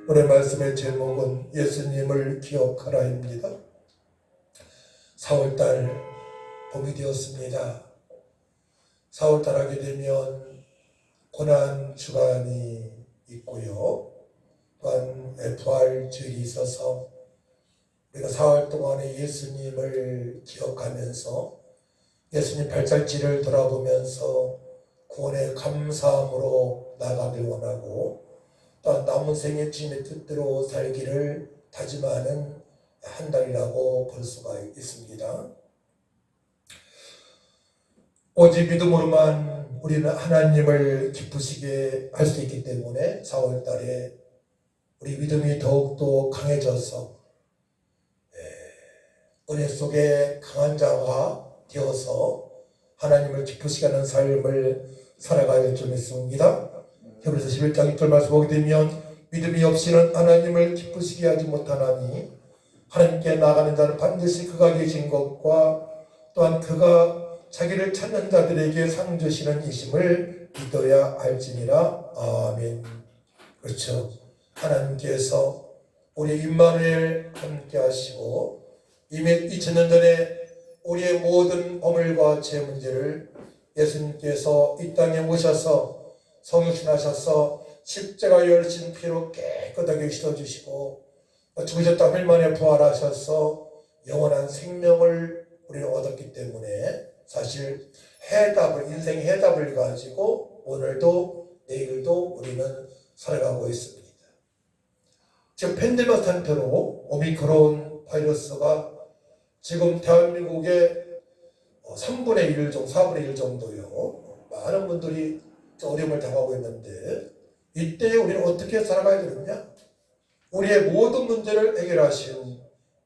오늘 말씀의 제목은 예수님을 기억하라입니다. 4월달 봄이 되었습니다. 4월달 하게 되면 고난 주간이 있고요. 또한 부활주일이 있어서 우리가 4월 동안에 예수님을 기억하면서 예수님 발자취를 돌아보면서 구원의 감사함으로 나아가길 원하고 또한 남은 생애 주님의 뜻대로 살기를 다짐하는 한 달이라고 볼 수가 있습니다. 오직 믿음으로만 우리는 하나님을 기쁘시게 할 수 있기 때문에 4월 달에 우리 믿음이 더욱더 강해져서 은혜 속에 강한 자가 되어서 하나님을 기쁘시게 하는 삶을 살아가야 될 줄 믿습니다. 히브리서 11장 1절 말씀 보게 되면 믿음이 없이는 하나님을 기쁘시게 하지 못하나니 하나님께 나아가는 자는 반드시 그가 계신 것과 또한 그가 자기를 찾는 자들에게 상 주시는 이심을 믿어야 할지니라. 아멘. 그렇죠. 하나님께서 우리 임마누엘 함께 하시고 이미 2000년 전에 우리의 모든 허물과 죄 문제를 예수님께서 이 땅에 오셔서 성육신하셔서 십자가 열신 피로 깨끗하게 씻어주시고 죽으셨다 3일 만에 부활하셔서 영원한 생명을 우리는 얻었기 때문에 사실 인생 해답을 가지고 오늘도 내일도 우리는 살아가고 있습니다. 지금 팬데믹 상태로 오미크론 바이러스가 지금 대한민국의 3분의 1 정도, 4분의 1 정도요. 많은 분들이 어려움을 당하고 있는데 이때 우리는 어떻게 살아가야 되느냐? 우리의 모든 문제를 해결하신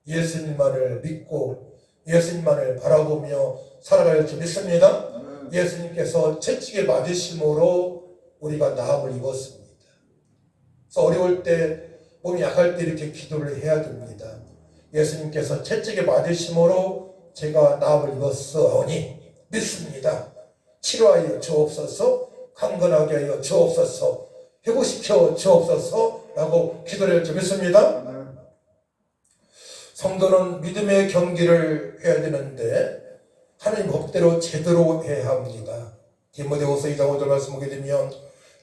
예수님만을 믿고 예수님만을 바라보며 살아갈 줄 믿습니다. 예수님께서 채찍에 맞으심으로 우리가 나음을 입었습니다. 그래서 어려울 때 몸이 약할 때 이렇게 기도를 해야 됩니다. 예수님께서 채찍에 맞으심으로 제가 나음을 입었으니 믿습니다. 치료하여 주옵소서, 강건하게 하여 주옵소서, 회복시켜 주옵소서 라고 기도를 할 줄 믿습니다. 성도는 믿음의 경기를 해야 되는데 하나님 법대로 제대로 해야 합니다. 디모데후서 2장 5절 말씀 보게 되면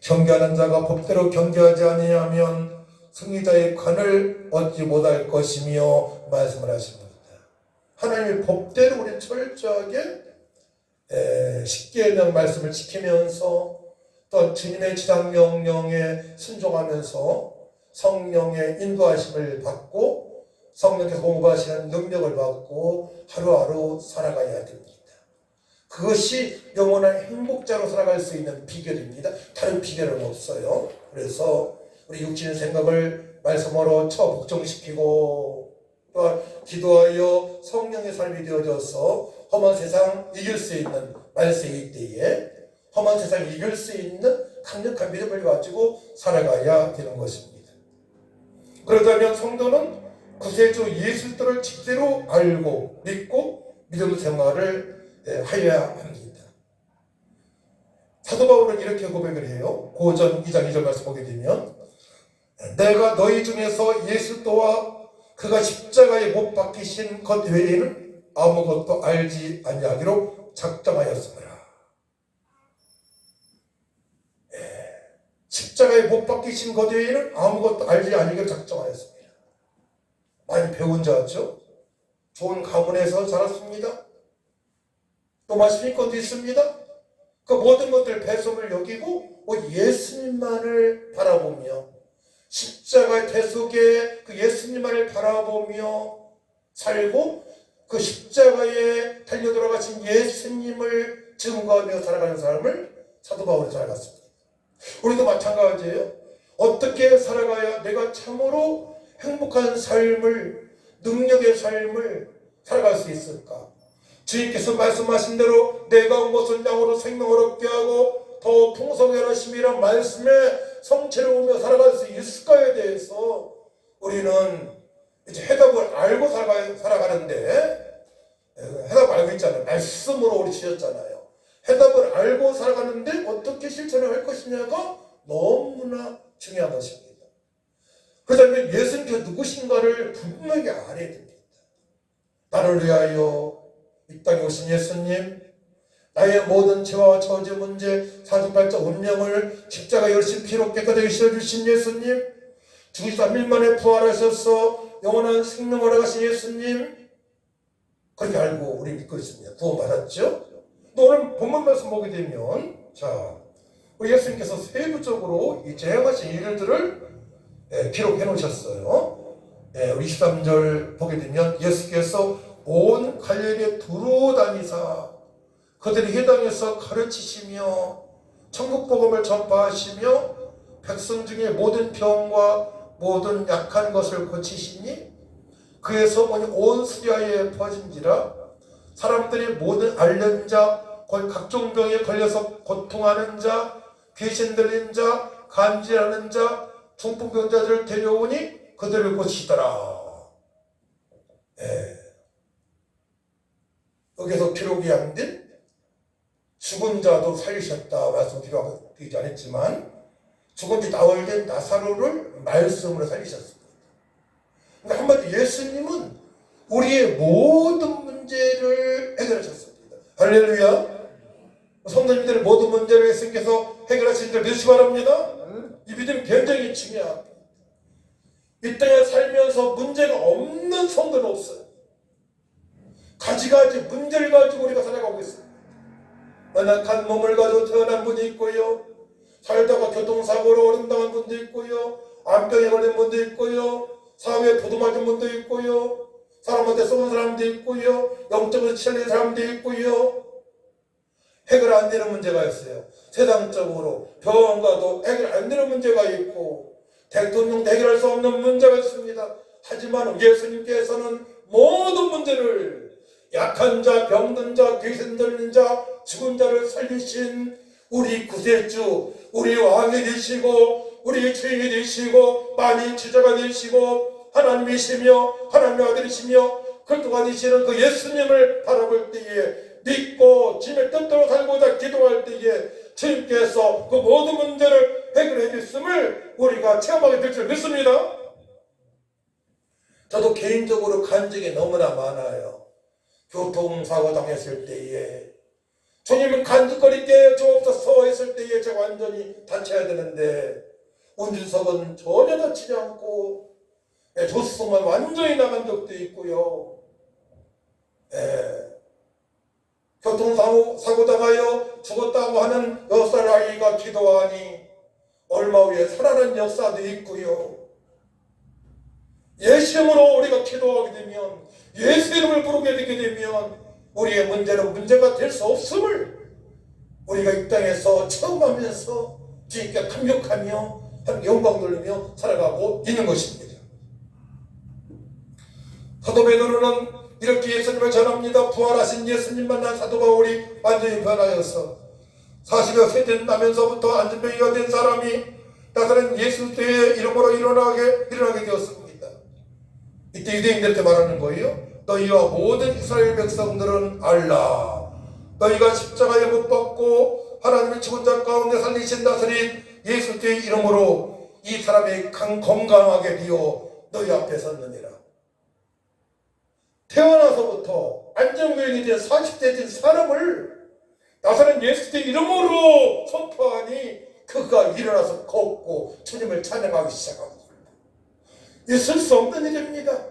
경계하는 자가 법대로 경계하지 아니하면 승리자의 관을 얻지 못할 것이며 말씀을 하십니다. 하나님의 법대로 우리 철저하게 십계명 말씀을 지키면서 또 주님의 지상 명령에 순종하면서 성령의 인도하심을 받고 성령께서 공부하시는 능력을 받고 하루하루 살아가야 됩니다. 그것이 영원한 행복자로 살아갈 수 있는 비결입니다. 다른 비결은 없어요. 그래서 우리 육신의 생각을 말씀으로 복종시키고 또한 기도하여 성령의 삶이 되어져서 험한 세상 이길 수 있는 말세의 때에 험한 세상 이길 수 있는 강력한 믿음을 가지고 살아가야 되는 것입니다. 그러다면 성도는 구세주 예수님을 제대로 알고 믿고 믿음 생활을 하여야 합니다. 사도 바울은 이렇게 고백을 해요. 고전 2장 2절 말씀 보게 되면 내가 너희 중에서 예수도와 그가 십자가에 못 박히신 것 외에는 아무것도 알지 아니하기로 작정하였으므라. 십자가에 못 박히신 것 외에는 아무것도 알지 아니하기로 작정하였습니다. 많이 배운 자죠. 좋은 가문에서 자랐습니다. 또 마실 것도 있습니다. 그 모든 것들 배속을 여기고 예수님만을 바라보며 십자가의 대속에 그 예수님만을 바라보며 살고 그 십자가에 달려 돌아가신 예수님을 증거하며 살아가는 삶을 사도 바울이 살아갔습니다. 우리도 마찬가지예요. 어떻게 살아가야 내가 참으로 행복한 삶을, 능력의 삶을 살아갈 수 있을까? 주님께서 말씀하신 대로 내가 온 것은 양으로 생명을 얻게 하고 더 풍성한 하심이란 말씀에 성체를 오며 살아갈 수 있을까에 대해서 우리는 이제 해답을 알고 살아가는데 해답 알고 있잖아요. 말씀으로 우리 주셨잖아요. 해답을 알고 살아가는데 어떻게 실천을 할 것이냐가 너무나 중요한 것입니다. 그다음에 예수님께서 누구신가를 분명히 알아야 됩니다. 나를 위하여 이 땅에 오신 예수님, 나의 모든 죄와 저주 문제, 사주팔자 운명을 십자가 열심 피로 깨끗하게 씻어주신 예수님, 죽으시다 3일 만에 부활하셔서 영원한 생명을 허락하신 예수님, 그렇게 알고 우리 믿고 있습니다. 구원받았죠? 또 오늘 본문 말씀 보게 되면, 자, 우리 예수님께서 세부적으로 이 재행하신 일들을 기록해 놓으셨어요. 우리 23절 보게 되면 예수께서 온 갈릴리에 두루 다니사 그들이 회당에서 가르치시며 천국 복음을 전파하시며 백성 중에 모든 병과 모든 약한 것을 고치시니 그의 소문이 온 수리아에 퍼진지라. 사람들이 모든 앓는 자, 각종 병에 걸려서 고통하는 자, 귀신 들린 자, 간질하는 자, 중풍병자들을 데려오니 그들을 고치시더라. 여기서 기록이 안 된 죽은 자도 살리셨다 말씀드리지 않았지만 죽은 지 나흘 된 나사로를 말씀으로 살리셨습니다. 그러니까 한마디로 예수님은 우리의 모든 문제를 해결하셨습니다. 할렐루야. 성도님들의 모든 문제를 예수님께서 해결하신 줄 믿으시기 바랍니다. 이 믿음 굉장히 중요합니다. 이 땅에 살면서 문제가 없는 성도는 없어요. 가지가지 문제를 가지고 우리가 살아가고 있습니다. 연약한 몸을 가지고 태어난 분이 있고요, 살다가 교통사고로 어른당한 분도 있고요, 암병에 걸린 분도 있고요, 사회에 부도맞은 분도 있고요, 사람한테 쏘는 사람도 있고요, 영적으로 치려는 사람도 있고요. 해결 안 되는 문제가 있어요. 세상적으로 병원 가도 해결 안 되는 문제가 있고 대통령도 해결할 수 없는 문제가 있습니다. 하지만 예수님께서는 모든 문제를 약한 자, 병든 자, 귀신 들린 자, 죽은 자를 살리신 우리 구세주, 우리 왕이 되시고 우리 주인이 되시고 만인 주자가 되시고 하나님이시며 하나님의 아들이시며 그리스도가 되시는 그 예수님을 바라볼 때에 믿고 주님의 뜻대로 살고자 기도할 때에 주님께서 그 모든 문제를 해결해 주심을 우리가 체험하게 될 줄 믿습니다. 저도 개인적으로 간 적이 너무나 많아요. 교통사고 당했을 때에 주님은 간직거리게 주옵소서 했을 때에 제가 완전히 다쳐야 되는데 운전석은 전혀 다치지 않고 조수석만 완전히 나간 적도 있고요. 교통사고 당하여 죽었다고 하는 6살 아이가 기도하니 얼마 후에 살아난 역사도 있고요. 예수 이름으로 우리가 기도하게 되면, 예수 이름을 부르게 되게 되면 우리의 문제는 문제가 될 수 없음을 우리가 이 땅에서 체험하면서 주님께 감격하며 영광 돌리며 살아가고 있는 것입니다. 사도 베드로는 이렇게 예수님을 전합니다. 부활하신 예수님 만난 사도 바울이 완전히 변하여서 40여 세 되면서부터 안진병이가 된 사람이 나사렛 예수의 이름으로 일어나게 되었습니다. 이때 유대인들한테 말하는 거예요. 너희와 모든 이스라엘 백성들은 알라. 너희가 십자가에 못 박고 하나님의 죽은 자 가운데 살리신 나사렛 예수의 이름으로 이 사람이 건강하게 되어 너희 앞에 섰느니라. 태어나서부터 안정병이 된 40대 된 사람을 나사렛 예수의 이름으로 선포하니 그가 일어나서 걷고 주님을 찬양하기 시작합니다. 있을 수 없는 일입니다.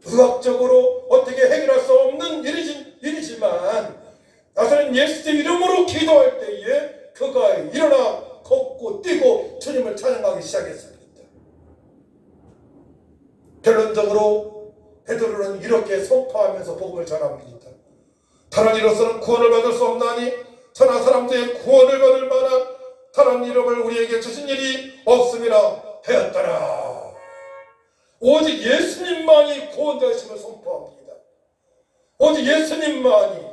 의학적으로 어떻게 해결할 수 없는 일이지만 나사렛 예수의 이름으로 기도할 때에 그가 일어나 걷고 뛰고 주님을 찬양하기 시작했습니다. 결론적으로 베드로는 이렇게 선포하면서 복음을 전합니다. 다른 이로서는 구원을 받을 수 없나니 천하 사람들의 구원을 받을 만한 다른 이름을 우리에게 주신 일이 없음이라 하였더라. 오직 예수님만이 구원자이심을 선포합니다. 오직 예수님만이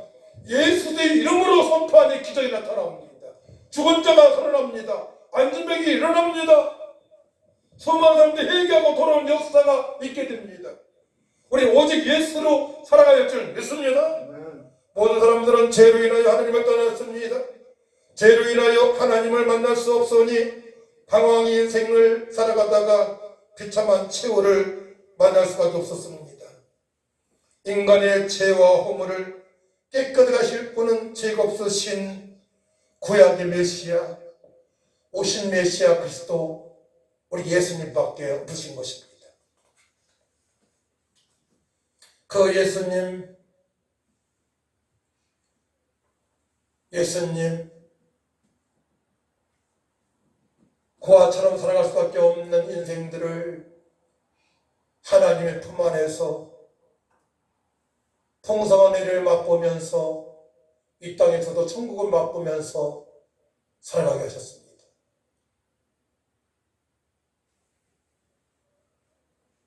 예수의 이름으로 선포하니 기적이 나타납니다. 죽은 자가 살아납니다. 안진병이 일어납니다. 수많은 사람들이 회개하고 돌아오는 역사가 있게 됩니다. 우리 오직 예수로 살아가야 할 줄 믿습니다. 모든 사람들은 죄로 인하여 하나님을 떠났습니다. 죄로 인하여 하나님을 만날 수 없으니 방황의 인생을 살아가다가 비참한 최후를 만날 수밖에 없었습니다. 인간의 죄와 허물을 깨끗하게 하실 분은 죄가 없으신 구약의 메시아, 오신 메시아 그리스도 우리 예수님밖에 없으신 것입니다. 그 예수님 고아처럼 살아갈 수밖에 없는 인생들을 하나님의 품 안에서 풍성한 은혜를 맛보면서 이 땅에서도 천국을 맛보면서 살아가게 하셨습니다.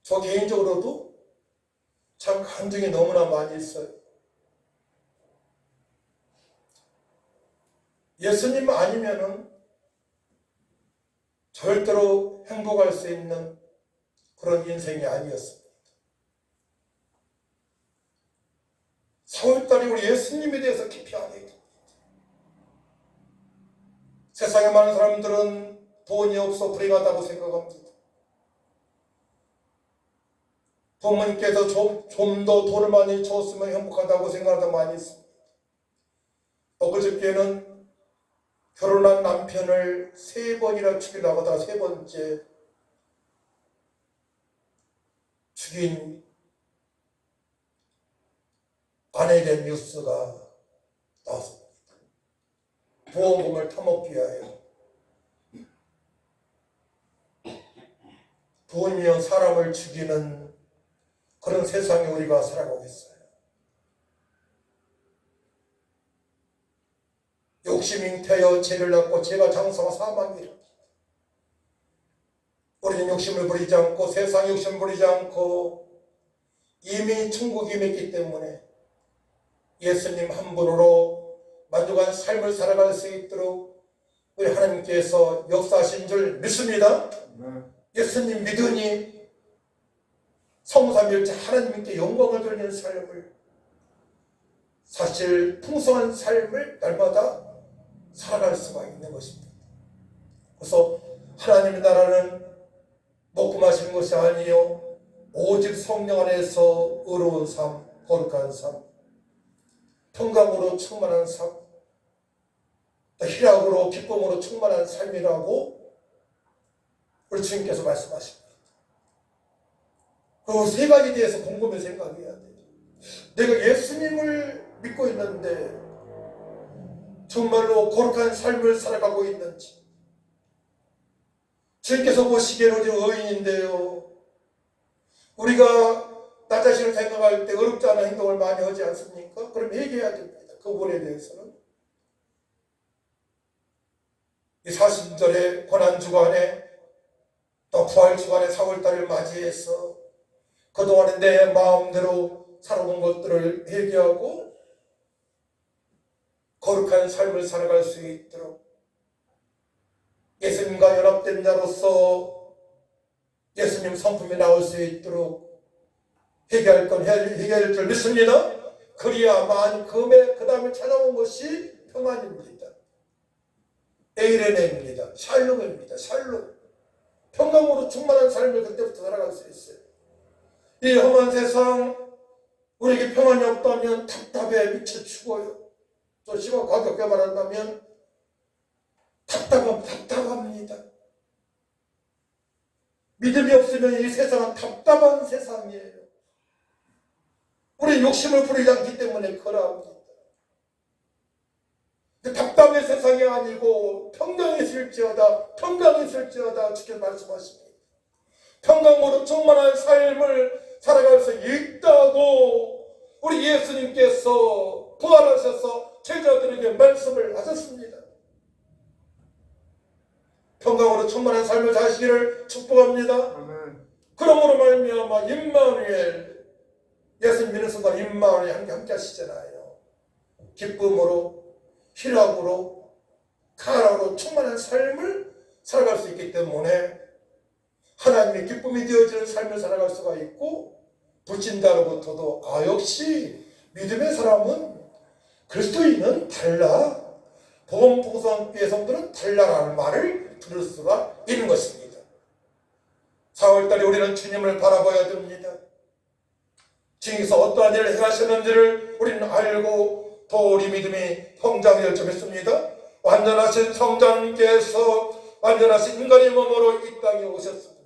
저 개인적으로도 참 감정이 너무나 많이 있어요. 예수님 아니면은 절대로 행복할 수 있는 그런 인생이 아니었습니다. 4월달에 우리 예수님에 대해서 깊이 알게 됩니다. 세상에 많은 사람들은 돈이 없어 불행하다고 생각합니다. 부모님께서 좀 더 돈을 많이 줬으면 행복하다고 생각하다 많이 있습니다. 엊그저께는 결혼한 남편을 3번이나 죽이려고 하다가 3번째 죽인 아내에 대한 뉴스가 나왔습니다. 보험금을 타먹기 위하여 돈이면 사람을 죽이는 그런 세상에 우리가 살아가고 있어요. 욕심이 잉태하여 죄를 낳고 죄가 장성하 사망이 이릅니다. 우리는 욕심을 부리지 않고 세상 욕심을 부리지 않고 이미 천국이 맺기 때문에 예수님 한 분으로 만족한 삶을 살아갈 수 있도록 우리 하나님께서 역사하신 줄 믿습니다. 예수님 믿으니 성삼일체 하나님께 영광을 돌리는 삶을, 사실 풍성한 삶을 날마다 살아갈 수가 있는 것입니다. 그래서 하나님의 나라는 먹고 마시는 것이 아니요 오직 성령 안에서 의로운 삶, 거룩한 삶, 평강으로 충만한 삶, 희락으로 기쁨으로 충만한 삶이라고 우리 주님께서 말씀하십니다. 그 3가지에 대해서 곰곰이 생각해야 돼요. 내가 예수님을 믿고 있는데 정말로 거룩한 삶을 살아가고 있는지, 주님께서 보시기에는 의인인데요, 우리가 나 자신을 생각할 때 어렵지 않은 행동을 많이 하지 않습니까? 그럼 얘기해야 됩니다. 그 부분에 대해서는 이 사순절의 고난주간에 또 부활주간의 4월달을 맞이해서 그동안에 내 마음대로 살아온 것들을 회개하고 거룩한 삶을 살아갈 수 있도록 예수님과 연합된 자로서 예수님 성품이 나올 수 있도록 회개할 건 회개할 줄 믿습니다. 그리야만 그 다음에 찾아온 것이 평안입니다. 에이레네입니다. 샬롬입니다. 샬롬. 평강으로 충만한 삶을 그때부터 살아갈 수 있어요. 이 험한 세상, 우리에게 평안이 없다면 답답해 미쳐 죽어요. 또 심한 과격하게 말한다면 답답합니다. 믿음이 없으면 이 세상은 답답한 세상이에요. 우리 욕심을 부리지 않기 때문에 그러합니다. 답답의 세상이 아니고 평강이 있을지어다, 평강이 있을지어다 주께서 말씀하십니다. 평강으로 충만한 삶을 살아갈 수 있다고 우리 예수님께서 부활하셔서 제자들에게 말씀을 하셨습니다. 평강으로 충만한 삶을 사시기를 축복합니다. 아멘. 그러므로 말미암아 임마누엘, 예수님 믿는 순간 임마누엘 함께 하시잖아요. 기쁨으로, 희락으로, 가라로 충만한 삶을 살아갈 수 있기 때문에 하나님의 기쁨이 되어지는 삶을 살아갈 수가 있고, 불신자로부터도 역시 믿음의 사람은 그리스도인은 달라, 복음 풍성한 교회 성도는 달라라는 말을 들을 수가 있는 것입니다. 4월달에 우리는 주님을 바라봐야 됩니다. 주님께서 어떠한 일을 행하셨는지를 우리는 알고 또 우리 믿음이 성장될 줄 믿습니다. 완전하신 성자님께서 완전하신 인간의 몸으로 이 땅에 오셨습니다.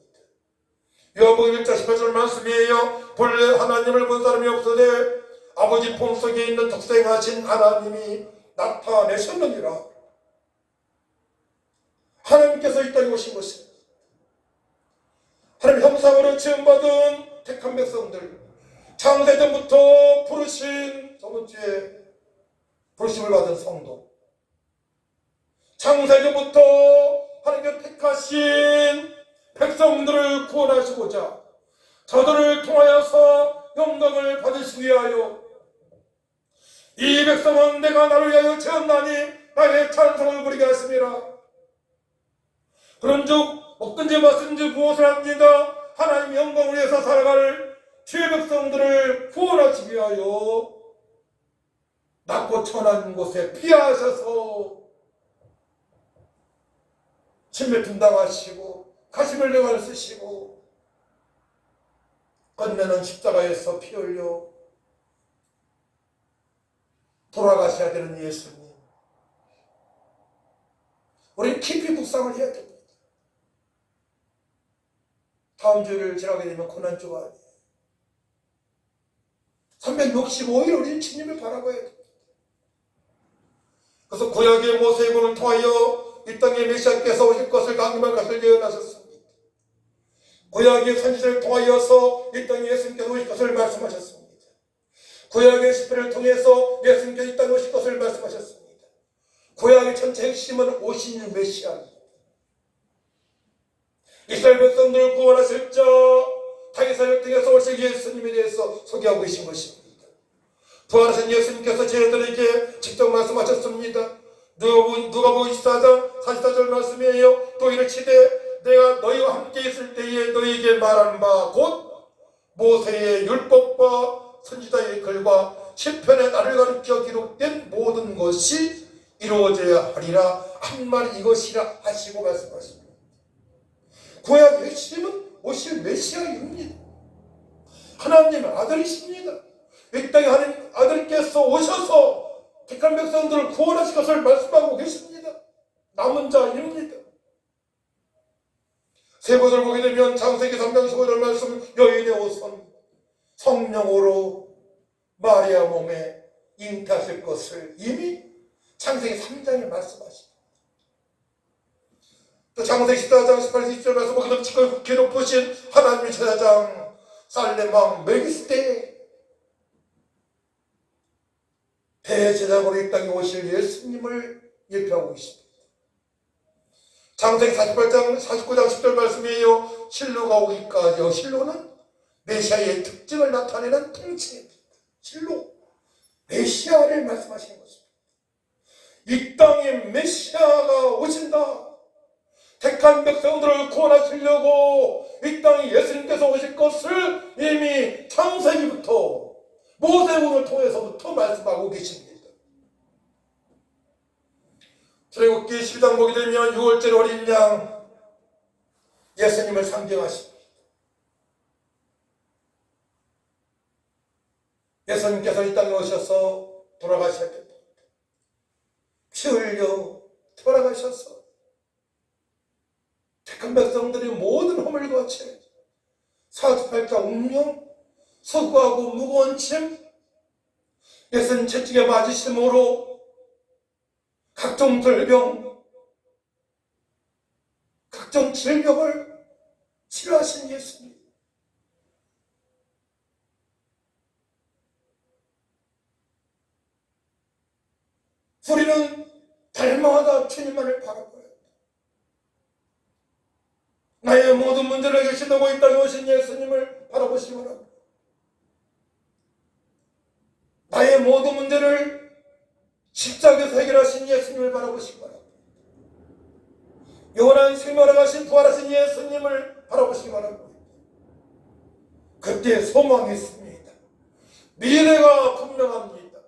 요한복음 1장 18절 말씀이에요. 본래 하나님을 본 사람이 없으되 아버지 품속에 있는 독생하신 하나님이 나타내셨느니라. 하나님께서 이 땅에 오신 것입니다. 하나님 형상으로 지음받은 택한 백성들, 창세전부터 부르신 저번 주에 부르심을 받은 성도, 창세전부터 하나님께 택하신 백성들을 구원하시고자 저들을 통하여서 영광을 받으시기 위하여 이 백성은 내가 나를 위하여 지었나니 나의 찬송을 부리게 하심이라. 그런즉 먹든지 마든지 무엇을 합니다. 하나님의 영광을 위해서 살아갈 주의 백성들을 구원하시기 위하여 낮고 천한 곳에 피하셔서 침뱉음 당하시고 가시멜령을 쓰시고 끝내는 십자가에서 피 흘려 돌아가셔야 되는 예수님, 우리 깊이 묵상을 해야 됩니다. 다음 주를 지나게 되면 고난주가 아니에요. 365일 우리는 주님을 바라봐야 됩니다. 그래서 구약의 모세군을 통하여 이 땅에 메시아께서 오실 것을 강림할 것을 예언하셨습니다. 구약의 선지자를 통하여서 이 땅에 예수님께서 오실 것을 말씀하셨습니다. 구약의 시편을 통해서 예수님께서 이 땅에 오실 것을 말씀하셨습니다. 구약의 전체 핵심은 오신 메시아입니다. 이스라엘 백성들을 구원하실 자 다윗의 혈통에서 오실 예수님에 대해서 소개하고 계신 것입니다. 부활하신 예수님께서 저희들에게 직접 말씀하셨습니다. 누가복음 24장 44절 말씀이에요. 또 이르시되 내가 너희와 함께 있을 때에 너희에게 말한 바 곧 모세의 율법과 선지자의 글과 시편에 나를 가르쳐 기록된 모든 것이 이루어져야 하리라. 한 말 이것이라 하시고 말씀하십니다. 구약의 핵심은 오실 메시아입니다. 하나님의 아들이십니다. 이 땅에 하나님 아들께서 오셔서 택한 백성들을 구원하실 것을 말씀하고 계십니다. 남은 자입니다. 세 구절 보게 되면 창세기 3장 15절 말씀, 여인의 옷은 성령으로 마리아 몸에 잉태하실 것을 이미 창세기 3장에 말씀하십니다. 또 창세기 14장 18절 20절 말씀 보게 되면 지극히 높으신 하나님의 제사장 살렘왕 멜기스덱 대제사장으로 이 땅에 오실 예수님을 예표하고 있습니다. 창세기 48장 49장 10절 말씀이에요. 실로가 오기까지요. 실로는 메시아의 특징을 나타내는 통칭입니다. 실로, 메시아를 말씀하시는 것입니다. 이 땅에 메시아가 오신다. 택한 백성들을 구원하시려고 이 땅에 예수님께서 오실 것을 이미 창세기부터 모세군을 통해서부터 말씀하고 계십니다. 출애굽기 12장 보게 되면 6월절 어린 양 예수님을 상징하십니다. 예수님께서 이 땅에 오셔서 돌아가셔야 됩니다. 피 흘려 돌아가셔서 택한 백성들이 모든 허물과 죄, 사주팔자 운명, 서구하고 무거운 짐, 예수님 채찍에 맞으심으로 각종 질병, 각종 질병을 치료하신 예수님. 우리는 달마다 주님만을 바라봐야 합니다. 나의 모든 문제를 해결시키고 이 땅에 오신 예수님을 바라보시기 바랍니다. 나의 모든 문제를 십자가에서 해결하신 예수님을 바라보시기 바랍니다. 영원한 생명을 가신 부활하신 예수님을 바라보시기 바랍니다. 그때 소망이 있습니다. 미래가 분명합니다.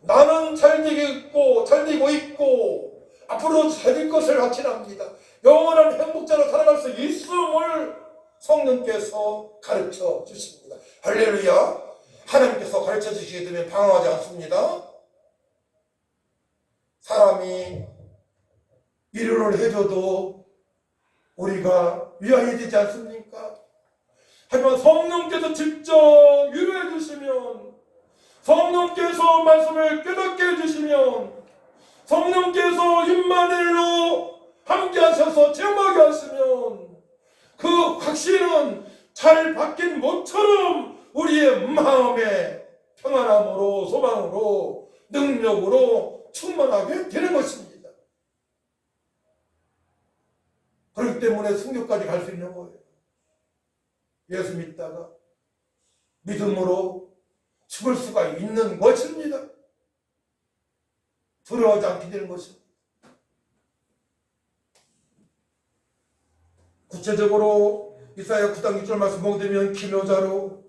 나는 잘 되고 있고 앞으로 살 것을 확신합니다. 영원한 행복자로 살아갈 수 있음을 성령께서 가르쳐 주십니다. 할렐루야. 하나님께서 가르쳐 주시게 되면 방황하지 않습니다. 사람이 위로를 해줘도 우리가 위안이 되지 않습니까? 하지만 성령께서 직접 위로해 주시면, 성령께서 말씀을 깨닫게 해주시면, 성령께서 임마누엘로 함께 하셔서 체험하게 하시면 그 확신은 잘 바뀐 못처럼 우리의 마음에 평안함으로, 소망으로, 능력으로 충만하게 되는 것입니다. 그렇기 때문에 순교까지 갈 수 있는 거예요. 예수 믿다가 믿음으로 죽을 수가 있는 것입니다. 두려워하지 않게 되는 것입니다. 구체적으로 이사야 9장 6절 말씀 보게 되면 기묘자로,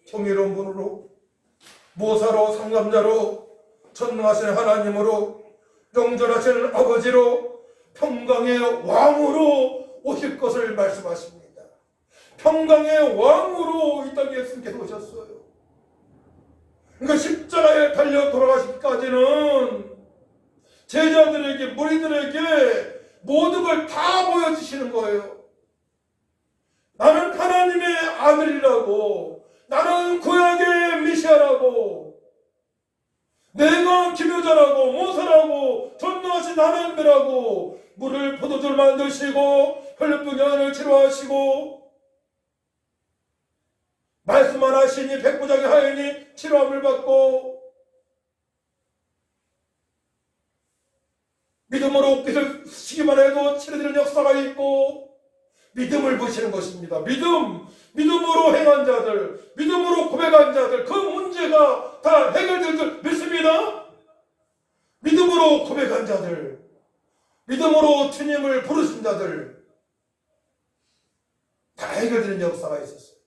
경이로운 분으로, 모사로, 상담자로, 전능하신 하나님으로, 영존하신 아버지로, 평강의 왕으로 오실 것을 말씀하십니다. 평강의 왕으로 이 땅에 예수님께서 오셨어요. 그러니까 십자가에 달려 돌아가시기까지는 제자들에게, 무리들에게 모든 걸 다 보여주시는 거예요. 나는 하나님의 아들이라고, 나는 구약의 메시아라고, 내가 기묘자라고, 모사라고, 전능하신 하나님이라고, 물을 포도주를 만드시고 혈류병 연을 치료하시고, 말씀만 하시니 백부장의 하인이 치료함을 받고, 믿음으로 빛을 쓰기만 해도 치료되는 역사가 있고, 믿음을 보시는 것입니다. 믿음으로 행한 자들, 믿음으로 고백한 자들, 그 문제가 다 해결될 줄 믿습니다. 믿음으로 고백한 자들, 믿음으로 주님을 부르신 자들, 다 해결되는 역사가 있었어요.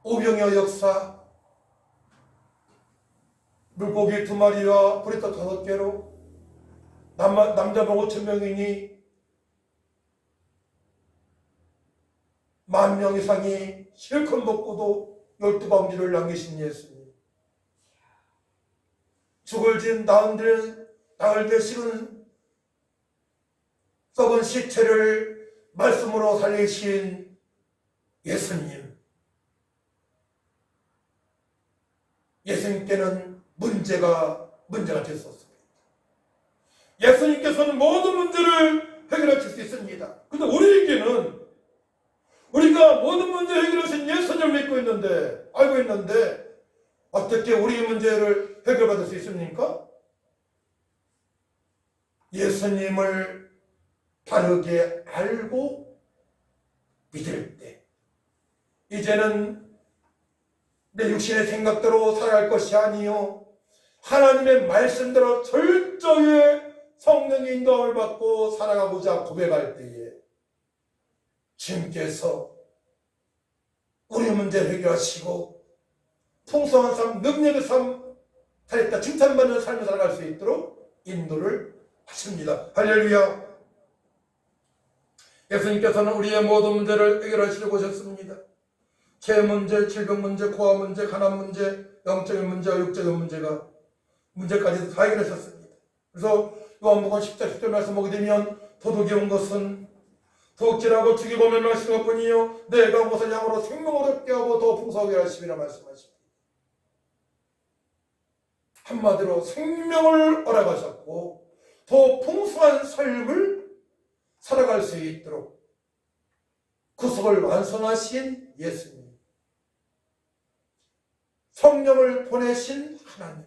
오병이어 역사, 물고기 2마리와 보리떡 5개로 남자만 5,000명이니 10,000명 이상이 실컷 먹고도 12방울을 남기신 예수님. 죽을 진 나흘 돼 식은 썩은 시체를 말씀으로 살리신 예수님. 예수님께는 문제가 됐었습니다. 예수님께서는 모든 문제를 해결하실 수 있습니다. 근데 우리에게는, 우리가 모든 문제 해결하신 예수님을 믿고 있는데, 알고 있는데, 어떻게 우리 문제를 해결받을 수 있습니까? 예수님을 바르게 알고 믿을 때, 이제는 내 육신의 생각대로 살아갈 것이 아니요 하나님의 말씀대로 철저히 성령의 인도함을 받고 살아가고자 고백할 때에 주님께서 우리 문제를 해결하시고 풍성한 삶, 능력의 삶, 살았다 칭찬받는 삶을 살아갈 수 있도록 인도를 하십니다. 할렐루야. 예수님께서는 우리의 모든 문제를 해결하시려고 오셨습니다. 체 문제, 질병 문제, 고아 문제, 가난 문제, 영적인 문제와 육적인 문제까지 다 해결하셨습니다. 그래서 요한복음 10장 10절 말씀 보게 되면 도둑이 온 것은 도둑질하고 죽이고 멸망시키는 것뿐이요 내가 온 것은 양으로 생명을 얻게 하고 더 풍성하게 하심이라 말씀하십니다. 한마디로 생명을 허락하셨고 더 풍성한 삶을 살아갈 수 있도록 구속을 완성하신 예수님, 성령을 보내신 하나님,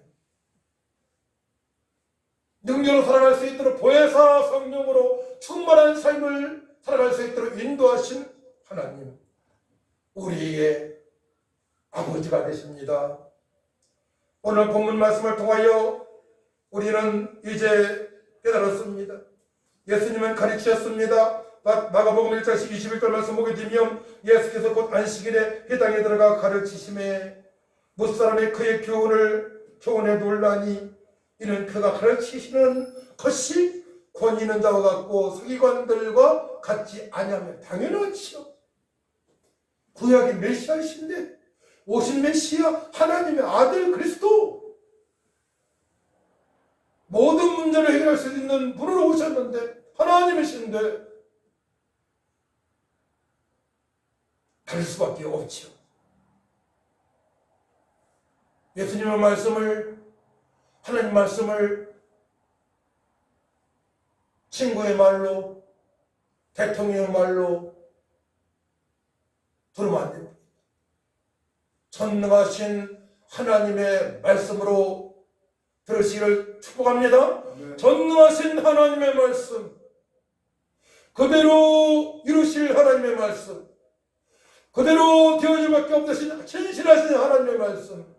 능력으로 살아갈 수 있도록 보혜사 성령으로 충만한 삶을 살아갈 수 있도록 인도하신 하나님, 우리의 아버지가 되십니다. 오늘 본문 말씀을 통하여 우리는 이제 깨달았습니다. 예수님은 가르치셨습니다. 마가복음 1장 21절 말씀 보게 되면 예수께서 곧 안식일에 이 땅에 들어가 가르치심에 무사람이 그의 교훈에 놀라니 이는 그가 가르치시는 것이 권 있는 자와 같고 서기관들과 같지 아니하며 당연하지요. 구약의 메시아이신데 오신 메시아 하나님의 아들 그리스도, 모든 문제를 해결할 수 있는 분으로 오셨는데 하나님이신데 그럴 수밖에 없지요. 예수님의 말씀을, 하나님 말씀을 친구의 말로, 대통령의 말로 들으면 안 됩니다. 전능하신 하나님의 말씀으로 들으시기를 축복합니다. 네. 전능하신 하나님의 말씀, 그대로 이루실 하나님의 말씀, 그대로 되어질 밖에 없으신 진실하신 하나님의 말씀.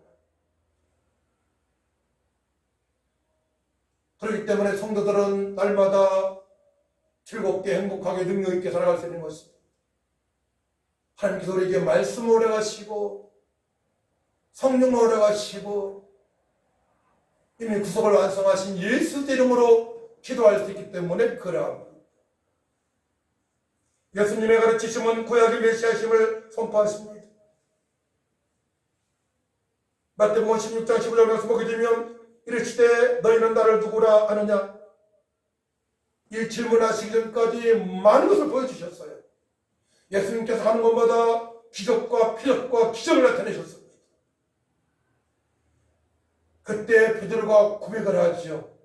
그렇기 때문에 성도들은 날마다 즐겁게 행복하게 능력 있게 살아갈 수 있는 것입니다. 하나님께서 우리에게 말씀을 허락하시고 성령을 허락하시고 이미 구속을 완성하신 예수 이름으로 기도할 수 있기 때문에 그러합니다. 예수님의 가르치심은 구약의 메시아심을 선포하십니다. 마태복음 16장 15절 말씀 보게 되면 이르시되 너희는 나를 누구라 아느냐? 이 질문하시기 전까지 많은 것을 보여주셨어요. 예수님께서 하는 것마다 기적과 표적과 기적을 나타내셨습니다. 그때 베드로가 고백을 하죠.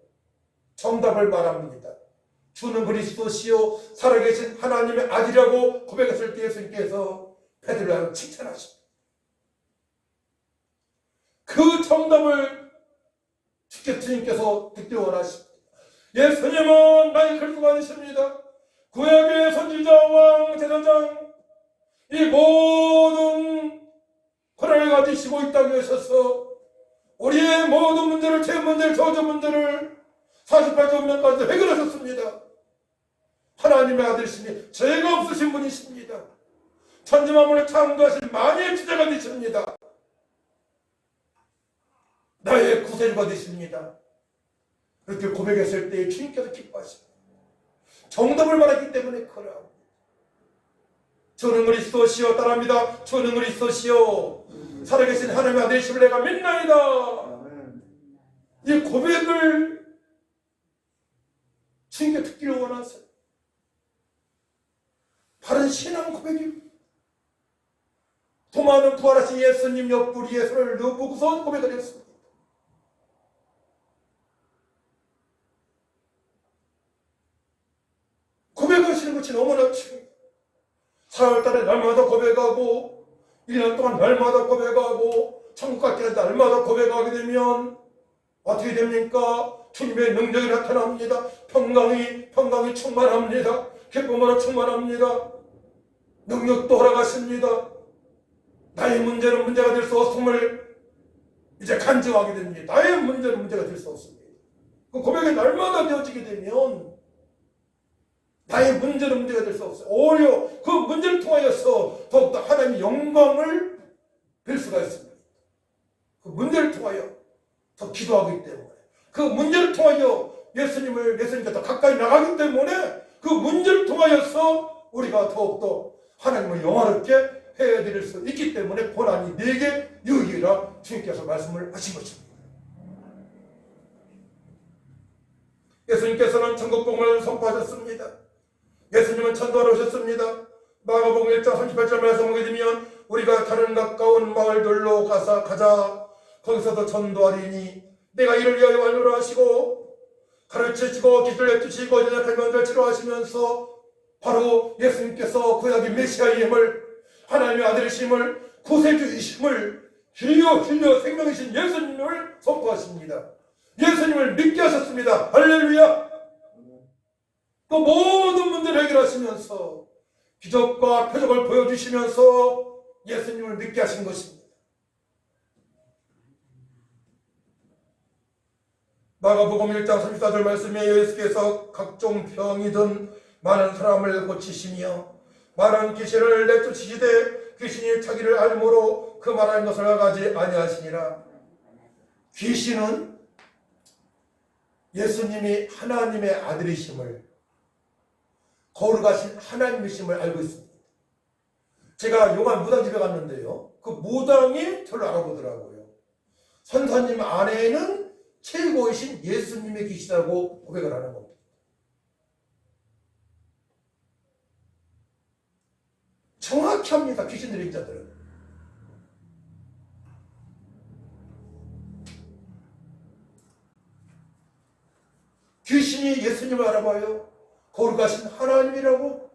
정답을 말합니다. 주는 그리스도시요 살아계신 하나님의 아들이라고 고백했을 때 예수님께서 베드로를 칭찬하십니다. 그 정답을 주님께서 듣기 원하십니다. 예수님은 나의 그리스도가 아니십니다. 구약의 선지자, 왕, 제사장, 이 모든 권한을 가지시고 이 땅에 오셔서 우리의 모든 문제를, 죄 문제를, 저주 문제를 48조명까지 해결하셨습니다. 하나님의 아들이시니 죄가 없으신 분이십니다. 천지만물을 창조하신 만유의 주자가 되십니다. 나의 구세주가 되십니다. 그렇게 고백했을 때 주님께서 기뻐하십니다. 정답을 말했기 때문에 그러합니다. 주는 그리스도시요, 따라합니다. 주는 그리스도시요 살아계신 하나님의 아들이심을 내가 믿나이다. 이 고백을 주님께 듣기를 원하세요. 바른 신앙 고백입니다. 도마는 부활하신 예수님 옆구리에 손을 넣어보고서 고백을 했습니다. 고백하시는 것이 너무나 중요해요. 4월달에 날마다 고백하고 1년 동안 날마다 고백하고 천국 같은 날마다 고백하게 되면 어떻게 됩니까? 주님의 능력이 나타납니다. 평강이 충만합니다. 기쁨으로 충만합니다. 능력도 허락하십니다. 나의 문제는 문제가 될 수 없음을 이제 간증하게 됩니다. 나의 문제는 문제가 될 수 없습니다. 그 고백이 날마다 되어지게 되면 나의 문제는 문제가 될 수 없어요. 오히려 그 문제를 통하여서 더욱더 하나님의 영광을 뵐 수가 있습니다. 그 문제를 통하여 더 기도하기 때문에, 그 문제를 통하여 예수님께 더 가까이 나가기 때문에, 그 문제를 통하여서 우리가 더욱더 하나님을 영화롭게 해드릴 수 있기 때문에 고난이 내게 유익이라 주님께서 말씀을 하신 것입니다. 예수님께서는 천국복음을 선포하셨습니다. 예수님은 천도하러 오셨습니다. 마가복음 1장 38절 말씀 보게 되면 우리가 다른 가까운 마을들로 가자. 거기서도 전도하리니 내가 이를 위하여 완료를 하시고 가르치시고 기술을 해주시고 연약한 면들 치료하시면서 바로 예수님께서 구약의 메시아의 힘을, 하나님의 아들이심을, 구세주이심을, 길려 생명이신 예수님을 선포하십니다. 예수님을 믿게 하셨습니다. 할렐루야. 또 모든 문제를 해결하시면서 기적과 표적을 보여주시면서 예수님을 믿게 하신 것입니다. 마가복음 1장 34절 말씀에 예수께서 각종 병이든 많은 사람을 고치시며 많은 귀신을 내쫓으시되 귀신이 자기를 알므로 그 말하는 것을 나가지 아니하시니라. 귀신은 예수님이 하나님의 아들이심을, 거룩하신 하나님이심을 알고 있습니다. 제가 용한 무당집에 갔는데요, 그 무당이 저를 알아보더라고요. 선사님 안에는 최고이신 예수님이 계시다고 고백을 하는 겁니다. 정확히 합니다, 귀신 들린 자들은. 귀신이 예수님을 알아봐요. 거룩하신 하나님이라고.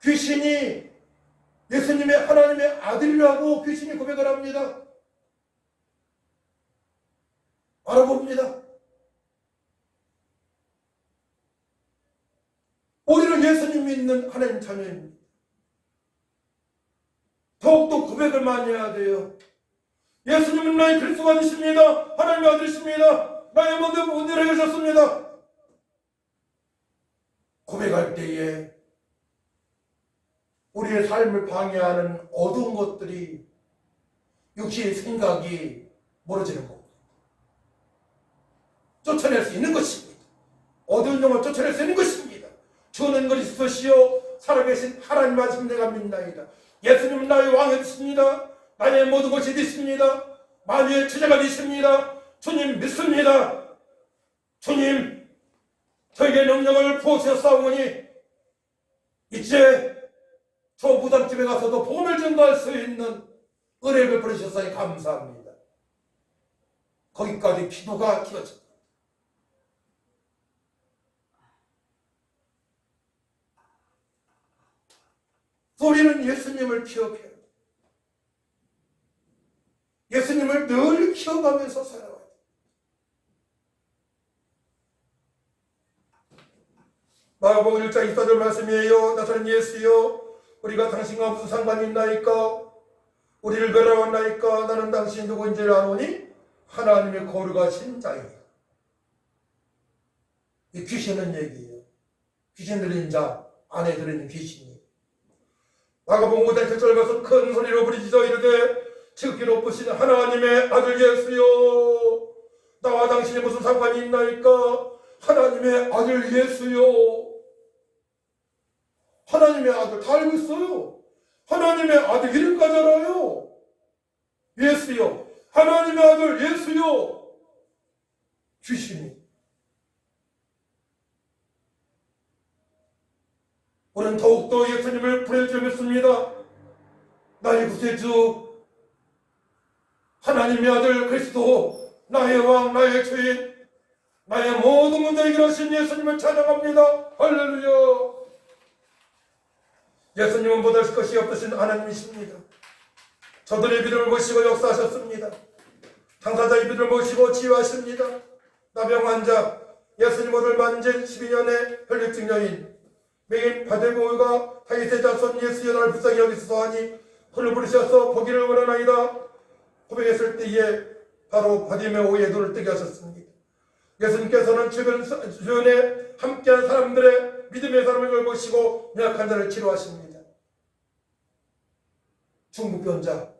귀신이 예수님의 하나님의 아들이라고 귀신이 고백을 합니다. 알아봅니다. 우리는 예수님 믿는 하나님 자녀입니다. 더욱더 고백을 많이 해야 돼요. 예수님은 나의 그리스도가 되십니다. 하나님의 아들이십니다. 나의 모든 문제를 해주셨습니다. 고백할 때에 우리의 삶을 방해하는 어두운 것들이, 육신의 생각이 멀어지는 겁니다. 쫓아낼 수 있는 것입니다. 어두운 영을 쫓아낼 수 있는 것입니다. 주는 그리스도시요 살아계신 하나님 하심 내가 믿나이다. 예수님은 나의 왕이 되십니다. 나의 모든 것이 되십니다. 만유의 주제가 되십니다. 주님 믿습니다. 주님, 저에게 능력을 부어주셨사오니 이제 저 무당집에 가서도 복음을 전도할 수 있는 은혜를 베풀으셨사니 감사합니다. 거기까지 기도가 기어집니다. 우리는 예수님을 기억해요. 예수님을 늘 기억하면서 살아와요. 마가복음 1장 24절 말씀이에요. 나사렛 예수여, 우리가 당신과 무슨 상관이 있나이까? 우리를 멸하였나이까? 나는 당신이 누구인지를 아노니 하나님의 거룩하신 자이다. 이 귀신은 얘기예요. 귀신 들린 자, 안에 들어있는 귀신이. 마가복음 5장 7절 가서 큰 소리로 부르짖어 이르되 지극히 높으신 하나님의 아들 예수여, 나와 당신이 무슨 상관이 있나이까? 하나님의 아들 예수여. 하나님의 아들 다 알고 있어요. 하나님의 아들 이름까지 알아요. 예수여, 하나님의 아들 예수여. 귀신이. 우리는 더욱더 예수님을 부르짖어 믿습니다. 나의 구세주, 하나님의 아들 그리스도, 나의 왕, 나의 주인, 나의 모든 문제 해결하신 예수님을 찬양합니다. 할렐루야. 예수님은 못하실 것이 없으신 하나님이십니다. 저들의 믿음을 모시고 역사하셨습니다. 당사자의 믿음을 모시고 치유하십니다. 나병 환자, 예수님을 만진 12년의 혈육증 여인, 매일 바들고가 다윗의 자손 예수여 나를 불쌍히 여기소서 하니 그를 부르셔서 보기를 원하나이다 고백했을 때에 바로 바디메오의 눈을 뜨게 하셨습니다. 예수님께서는 주변에 함께한 사람들의 믿음의 사람을 걸보시고 연약한 자를 치료하십니다. 중풍병자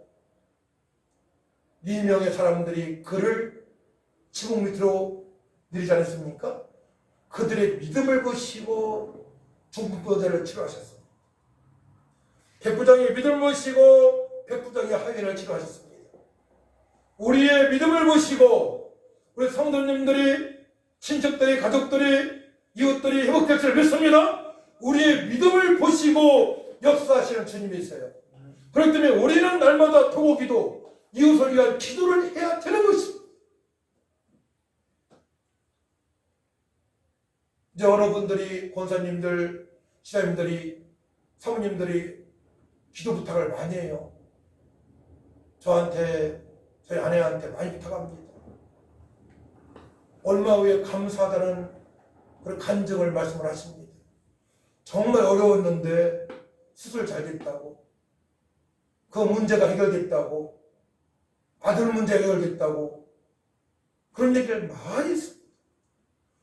2명의 사람들이 그를 지붕 밑으로 내리지 않았습니까? 그들의 믿음을 보시고 중풍병자를 치료하셨습니다. 백부장이 믿음을 보시고 백부장이 하인을 치료하셨습니다. 우리의 믿음을 보시고 우리 성도님들이, 친척들이, 가족들이, 이웃들이 회복될 줄 믿습니다. 우리의 믿음을 보시고 역사하시는 주님이 있어요. 그렇기 때문에 우리는 날마다 도구기도, 이웃을 위한 기도를 해야 되는 것입니다. 이제 여러분들이, 권사님들, 시장님들이, 사모님들이 기도 부탁을 많이 해요. 저한테, 저희 아내한테 많이 부탁합니다. 얼마 후에 감사하다는 그런 간증을 말씀을 하십니다. 정말 어려웠는데 수술 잘 됐다고, 그 문제가 해결됐다고, 아들 문제가 해결됐다고, 그런 얘기를 많이 했습니다.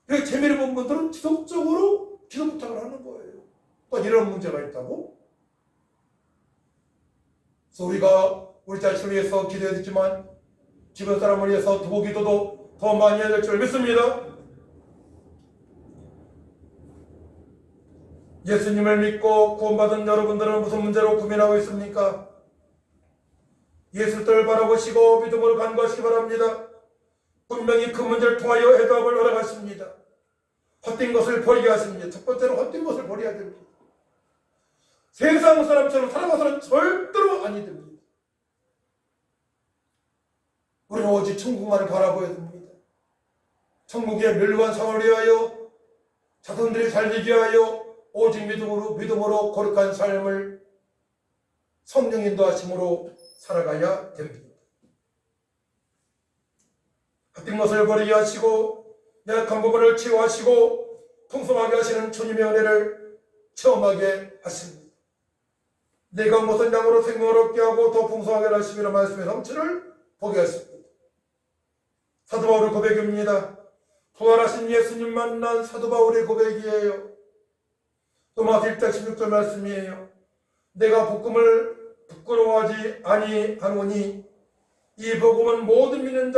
그래서 재미를 본 분들은 지속적으로 기도 부탁을 하는 거예요. 또 이런 문제가 있다고? 그래서 우리가 우리 자신을 위해서 기도했지만 주변 사람을 위해서 도기도도 더 많이 해야 될 줄 믿습니다. 예수님을 믿고 구원받은 여러분들은 무슨 문제로 고민하고 있습니까? 예수를 바라보시고 믿음으로 간구하시기 바랍니다. 분명히 그 문제를 통하여 해답을 허락하십니다. 헛된 것을 버리게 하십니다. 첫 번째로 헛된 것을 버려야 됩니다. 세상 사람처럼 살아가서는 절대로 아니 됩니다. 우리는 오직 천국만을 바라보아야 됩니다. 천국의 멸류관 상을 위하여 자손들이 살리게 하여 오직 믿음으로 거룩한 삶을 성령 인도하심으로 살아가야 됩니다. 헛된 것을 버리게 하시고 연약한 부분을 치유하시고 풍성하게 하시는 주님의 은혜를 체험하게 하십니다. 내가 무슨 양으로 생명을 얻게 하고 더 풍성하게 하시기로 말씀의 성취를 보게 하십니다. 사도 바울의 고백입니다. 부활하신 예수님 만난 사도 바울의 고백이에요. 로마서 1장 16절 말씀이에요. 내가 복음을 부끄러워하지 아니하노니 이 복음은 모든 믿는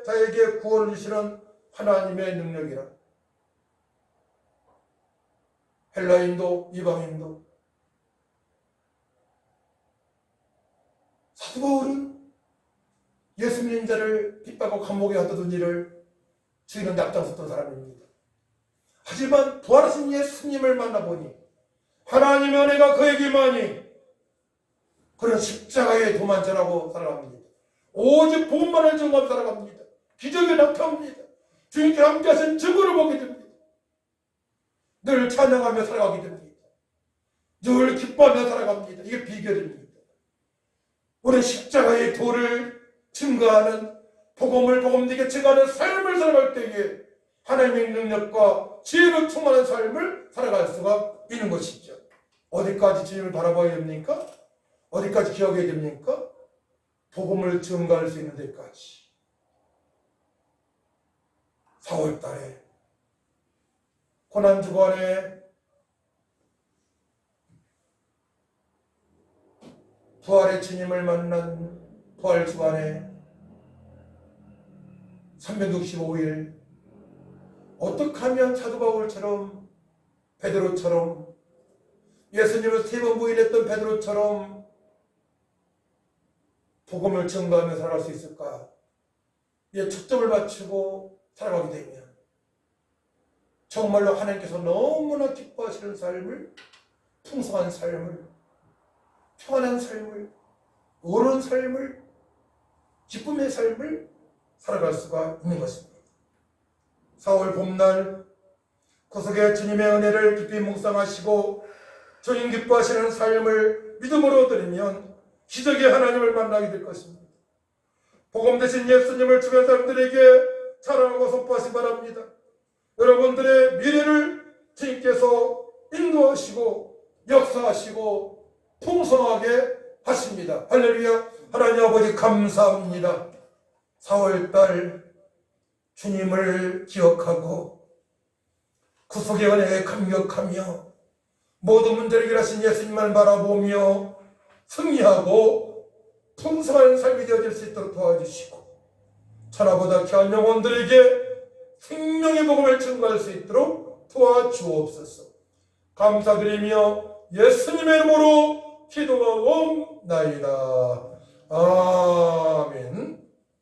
자에게 구원을 주시는 하나님의 능력이라. 헬라인도 이방인도. 사도 바울은 예수 믿는 자를 핍박하고 감옥에 가두던 일을 주인은 앞장섰던 사람입니다. 하지만 부활하신 예수님을 만나보니 하나님의 은혜가 그에게 많이 그런 십자가의 도만자라고 살아갑니다. 오직 복음만을 증거하며 살아갑니다. 기적이 나타납니다. 주님께 함께하신 증거를 보게 됩니다. 늘 찬양하며 살아가게 됩니다. 늘 기뻐하며 살아갑니다. 이게 비결입니다. 우리 십자가의 도를 증거하는 복음되게 증거하는 삶을 살아갈 때에 하나님의 능력과 지혜로 충만한 삶을 살아갈 수가 있는 것이죠. 어디까지 주님을 바라봐야 됩니까? 어디까지 기억해야 됩니까? 복음을 증거할 수 있는 데까지. 4월 달에 고난주간에 부활의 주님을 만난 부활주간에 365일 어떻게 하면 사도 바울처럼 베드로처럼 예수님을 3번 부인했던 베드로처럼 복음을 증거하며 살아갈 수 있을까? 이에 초점을 맞추고 살아가게 되면 정말로 하나님께서 너무나 기뻐하시는 삶을, 풍성한 삶을, 평안한 삶을, 의로운 삶을, 기쁨의 삶을 살아갈 수가 있는 것입니다. 4월 봄날 구속의 주님의 은혜를 깊이 묵상하시고 주님 기뻐하시는 삶을 믿음으로 드리면 기적의 하나님을 만나게 될 것입니다. 복음 되신 예수님을 주변 사람들에게 자랑하고 선포하시 바랍니다. 여러분들의 미래를 주님께서 인도하시고 역사하시고 풍성하게 하십니다. 할렐루야. 하나님 아버지 감사합니다. 4월달 주님을 기억하고 구속의 은혜에 감격하며 모든 문제를 해결하신 예수님만 바라보며 승리하고 풍성한 삶이 되어질 수 있도록 도와주시고 천하보다 귀한 영혼들에게 생명의 복음을 증거할 수 있도록 도와주옵소서. 감사드리며 예수님의 이름으로 기도하옵나이다. 아멘.